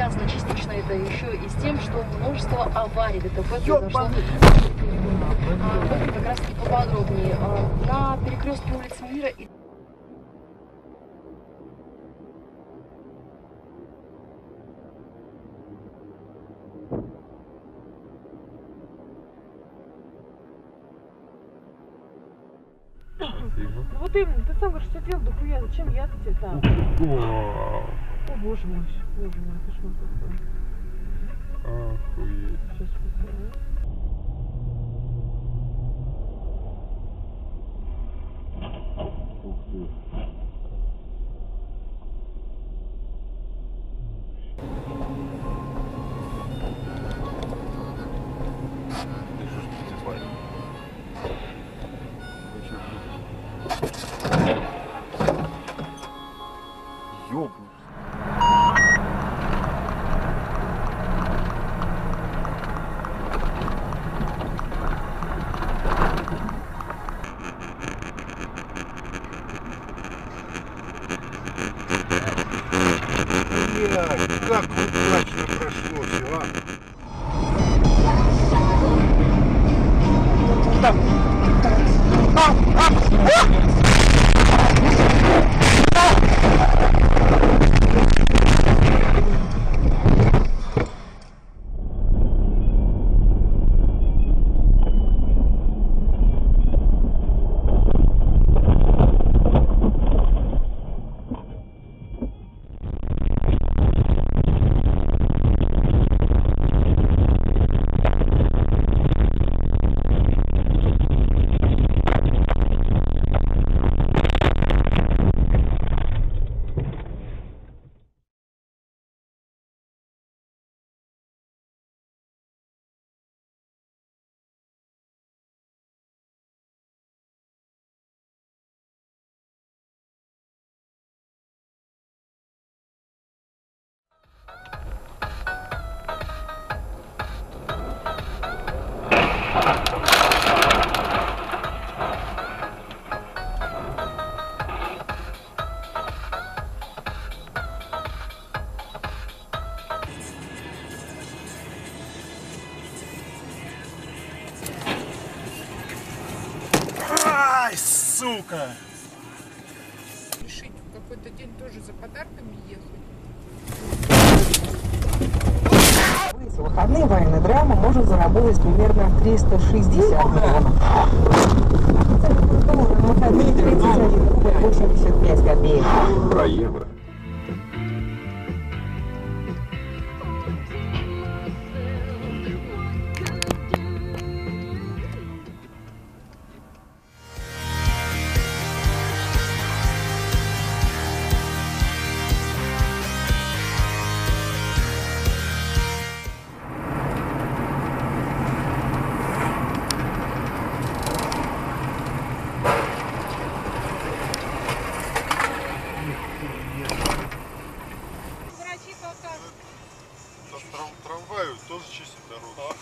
связано частично это еще и с тем, что множество аварий ДТП произошло. Об этом как раз таки поподробнее. На перекрестке улицы Мира и вот именно, ты сам говоришь, что делал дохуя, зачем я тебе там? О боже мой, кошмар какой. Охуеть. Сейчас покажу. Ух ты. Ёбнусь. Как удачно прошло все, а? Ай, сука! Решить в какой-то день тоже за подарками ехать. В выходные военная драма может заработать примерно 360 миллионов. В выходные 31 рубль 85 копеек. Про евро. Трамваю тоже чистит дорогу.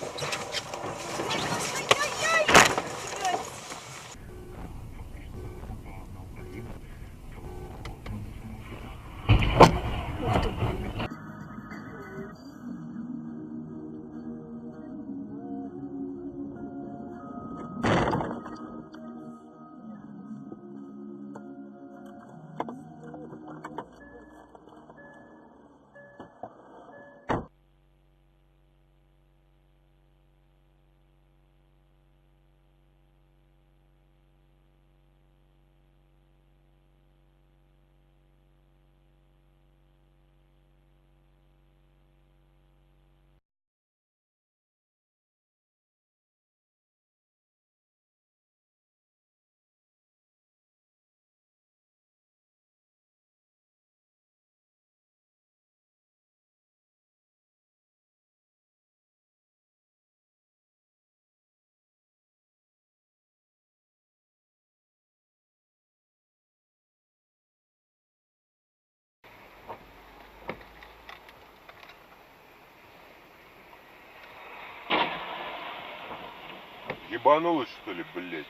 Ебанулась, что ли, блядь?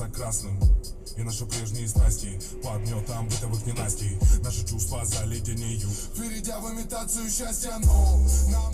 останется красным. И наши прежние страсти под гнетом бытовых ненастий. Наши чувства заледенеют, перейдя в имитацию счастья. Но нам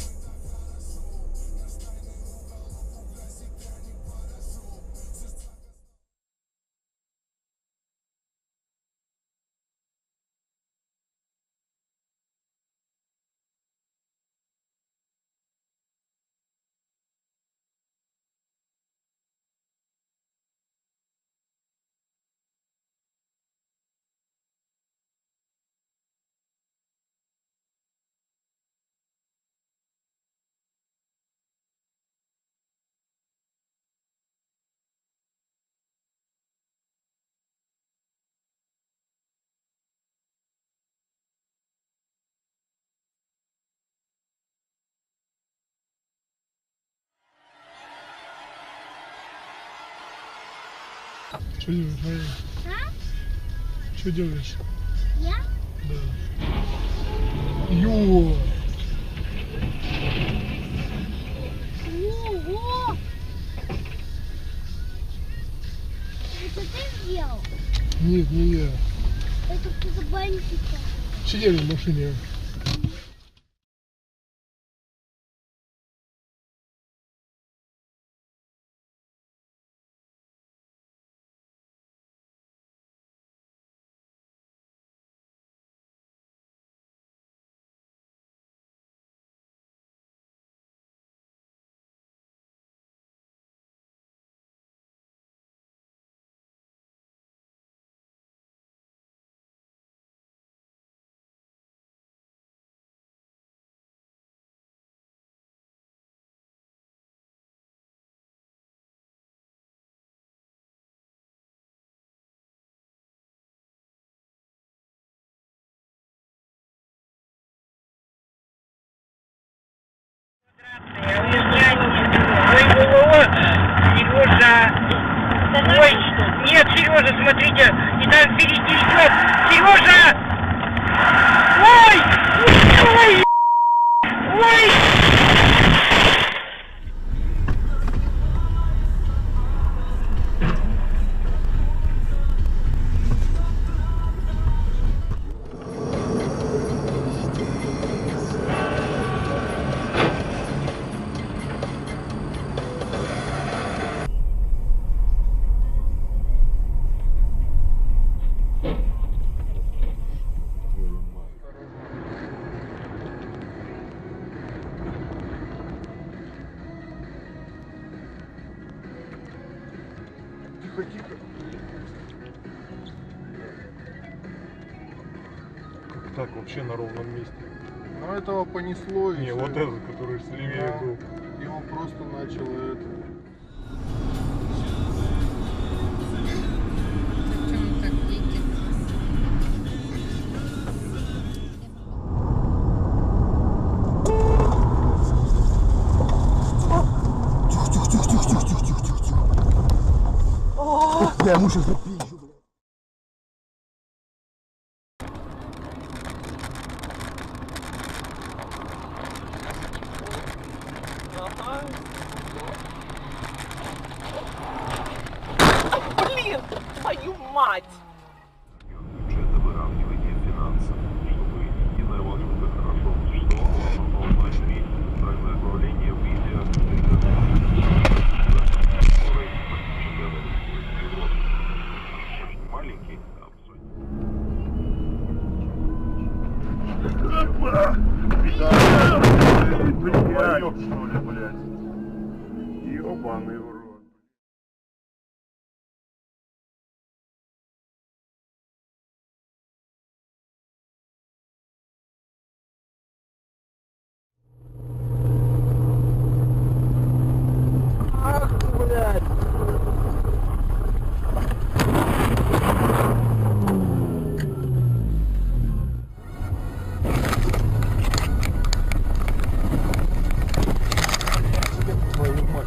Что делаешь, Мария? Что делаешь? Я? Да. Ё! Ого! Это ты сделал? Нет, не я. Это кто-то бандитка. Сидели в машине. Сережа! Ой, нет, Сережа, смотрите, и там впереди идет! Сережа! Ой! Ой! Ой! Тихо, тихо. Как так вообще на ровном месте? Но этого понесло. Не, и вот всё. этот, который левее Да. был. И он просто начал это. Зачем он так едет? Я ему сейчас запищу, блядь. Блин, твою мать! Бюджета выравнивания финансов, чтобы единая валюта хорошо существовала, но внутри правоуправление выйдя очень маленький, Блядь, что ли, блядь. Ёбаный в рот. Ах ты, блядь! Твою мать.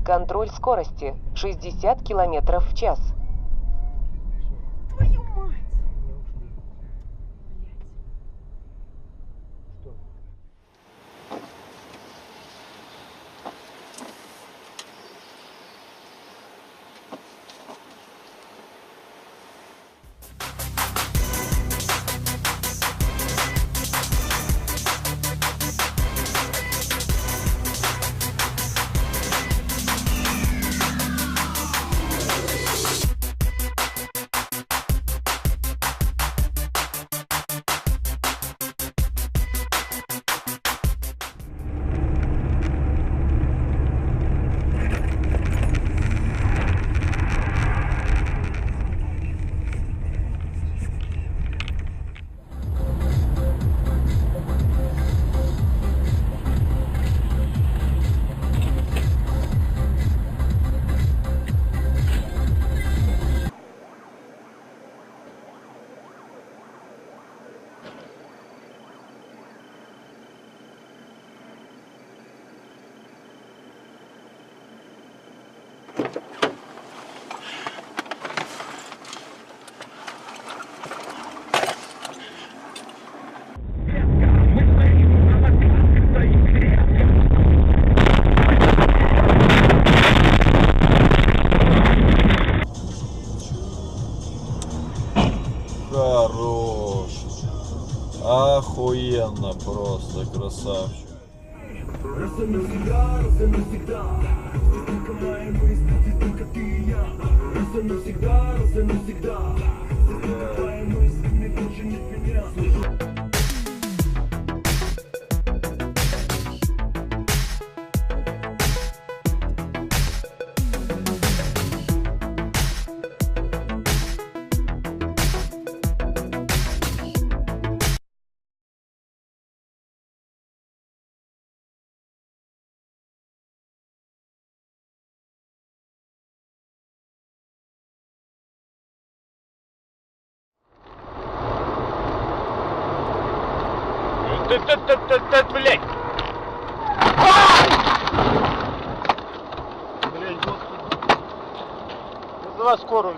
Контроль скорости 60 км в час. Твою мать! Хорош. Охуенно просто, красавчик. Блядь! Блядь, господи. Вызывай скорую.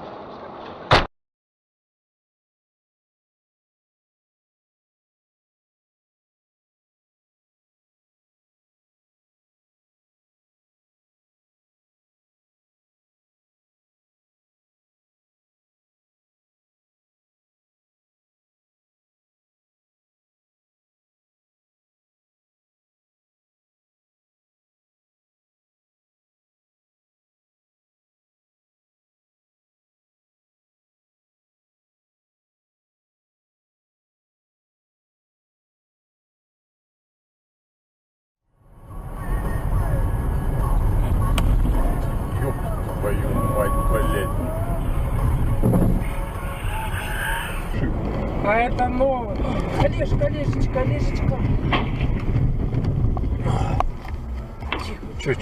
Твою мать, блядь. А это новое. Олежечка. Тихо.